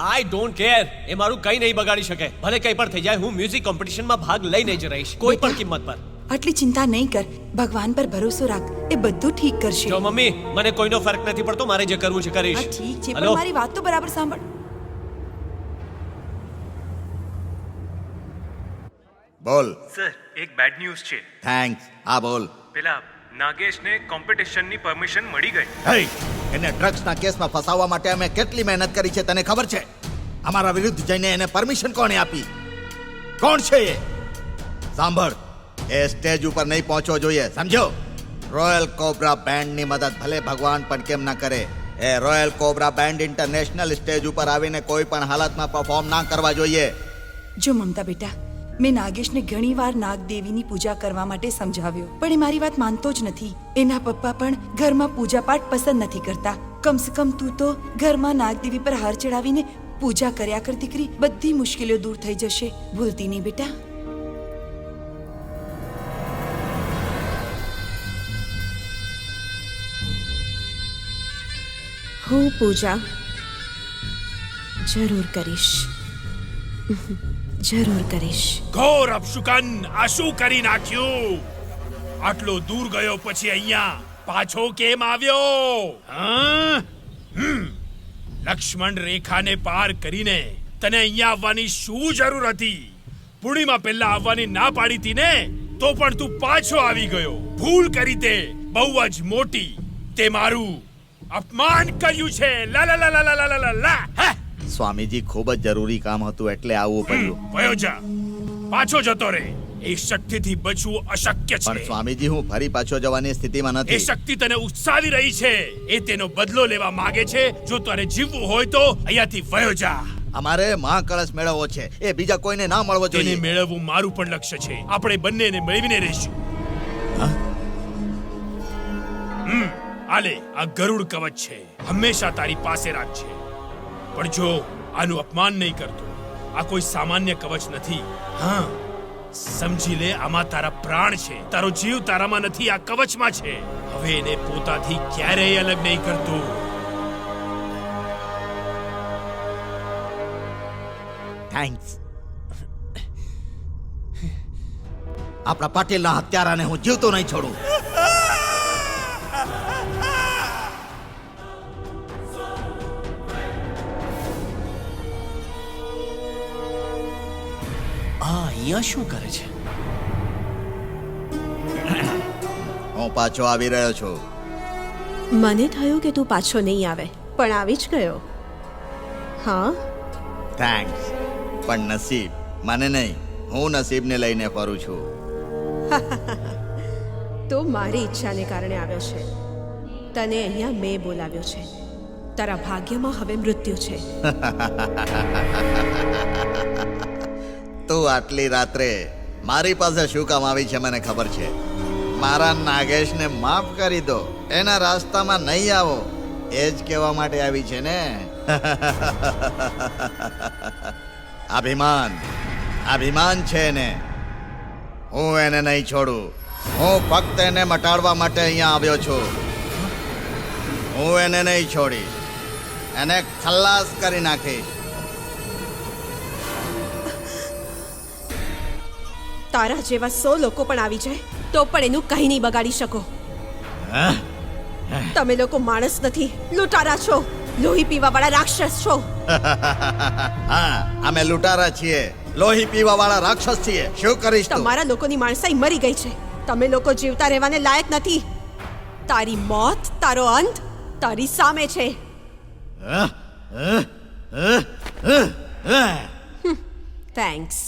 I don't care. એ મારું કંઈ નહીં બગાડી શકે. ભલે કંઈ પણ થઈ જાય, હું મ્યુઝિક કોમ્પિટિશનમાં ભાગ લઈને જ રહીશ, કોઈ પણ કિંમત પર. આટલી ચિંતા નહીં કર. ભગવાન પર ભરોસો રાખ, એ બધું ઠીક કરશે. જો મમ્મી, મને કોઈનો ફરક નથી પડતો. મારે જે કરવું છે કરીશ. હા ઠીક છે, હલો? પણ મારી વાત તો બરાબર સાંભળ. બોલ. સર, એક બેડ ન્યૂઝ છે. થેન્ક્સ. હા બોલ. પેલા નાગેશને કોમ્પિટિશનની પરમિશન મળી ગઈ. હે, એને ડ્રગ્સના કેસમાં ફસાવવા માટે અમે કેટલી મહેનત કરી છે તને ખબર છે? અમારા વિરુદ્ધ જઈને એને પરમિશન કોણે આપી? કોણ છે એ? સાંભળ, એ સ્ટેજ ઉપર નહીં પહોંચવો જોઈએ, સમજો? રોયલ કોબ્રા બેન્ડની મદદ ભલે ભગવાન પણ કેમ ના કરે, એ royal cobra band international stage ઉપર આવીને કોઈ પણ હાલતમાં પરફોર્મ ના કરવા જોઈએ. જો મમતા બેટા, મેં નાગેશને ઘણીવાર નાગદેવીની પૂજા કરવા માટે સમજાવ્યો, પણ એ મારી વાત માનતો જ નથી. એના પપ્પા પણ ઘરમાં પૂજાપાઠ પસંદ નથી કરતા. કમસે કમ તું તો ઘરમાં નાગદેવી પર હાર ચડાવીને પૂજા કર્યા કર દીકરી. બધી મુશ્કેલીઓ દૂર થઈ જશે. ભૂલતી નહીં બેટા. હું પૂજા જરૂર કરીશ. જરૂર કરીશ. ઘોર અપશુકન! આ શું કરી નાખ્યું? આટલો દૂર ગયો પછી અહીંયા પાછો કેમ આવ્યો? હા? લક્ષ્મણ રેખાને પાર કરીને તને અહીંયા આવવાની શું જરૂર હતી? પૂર્ણિમા પહેલા આવવાની ના પાડી હતી ને, તો પણ તું પાછો આવી ગયો. ભૂલ કરી તે બહુ જ મોટી. તે મારું અપમાન કર્યું છે. લા લા લા લા લા લા લા લા. હે! સ્વામીજી, ખૂબ જ જરૂરી કામ હતું એટલે આવવું પડ્યું. વયો જા, પાછો જતો રે. એ શક્તિથી બચવું અશક્ય પણ છે. સ્વામીજી, હું ફરી પાછો જવાની સ્થિતિમાં એ નથી. શક્તિ તને ઉકસાવી રહી છે. એ તેનો બદલો લેવા માંગે છે. જો તારે જીવવું હોય તો અહીંયાથી વયો જા. અમારે મહાકળશ મેળવવો છે, એ બીજા કોઈને ના મળવો તેને જોઈએ. મેળવવું મારું પણ લક્ષ્ય છે. આપણે બંનેને મેળવીને રહીશું. આલે, આ ગરુડ કવચ છે. હંમેશા તારી પાસે રાખજે. પણ જો આનું અપમાન નહીં કરતો. આ કોઈ સામાન્ય કવચ નથી. હા, સમજી લે, આમાં તારા પ્રાણ છે. તારો જીવ તારામાં નથી, આ કવચમાં છે. હવે એને પોતાથી ક્યારેય અલગ નહીં કરતો. થેન્ક્સ. આપણા પાટીલના હત્યારાને હું જીવતો નહીં છોડું. અહીંયા શું કરે છે? હું પાછો આવી રહ્યો છું. મને થયું કે તું પાછો નહીં આવે, પણ આવી જ ગયો. હા, થેન્ક્સ. પણ નસીબ મને નહીં, હું નસીબને લઈને ફરું છું. તો મારી ઈચ્છાને કારણે આવ્યો છે. તને અહીંયા મેં બોલાવ્યો છે. તારા ભાગ્યમાં હવે મૃત્યુ છે. તું આટલી રાત્રે મારી પાસે શું કામ આવી છે મને ખબર છે. મારા નાગેશને માફ કરી દો, એના રાસ્તામાં નહીં આવો, એ જ કહેવા માટે આવી છે ને. અભિમાન, અભિમાન છે એને. હું એને નહીં છોડું. હું ફક્ત એને મટાડવા માટે અહીંયા આવ્યો છું. હું એને નહીં છોડીશ. એને ખલ્લાસ કરી નાખીશ. તારા જેવા 100 લોકો પણ આવી જાય તો પણ એનું કંઈ નહીં બગાડી શકો. તમે લોકો માણસ નથી, લૂંટારા છો. લોહી પીવાવાળા રાક્ષસ છો. હા, અમે લૂંટારા છીએ, લોહી પીવા વાળા રાક્ષસ છીએ. શું કરીશ તું? તમારા લોકોની માણસાઈ મરી ગઈ છે. તમે લોકો જીવતા રહેવાને લાયક નથી. તારી મોત, તારો અંત તારી સામે છે. થેન્ક્સ.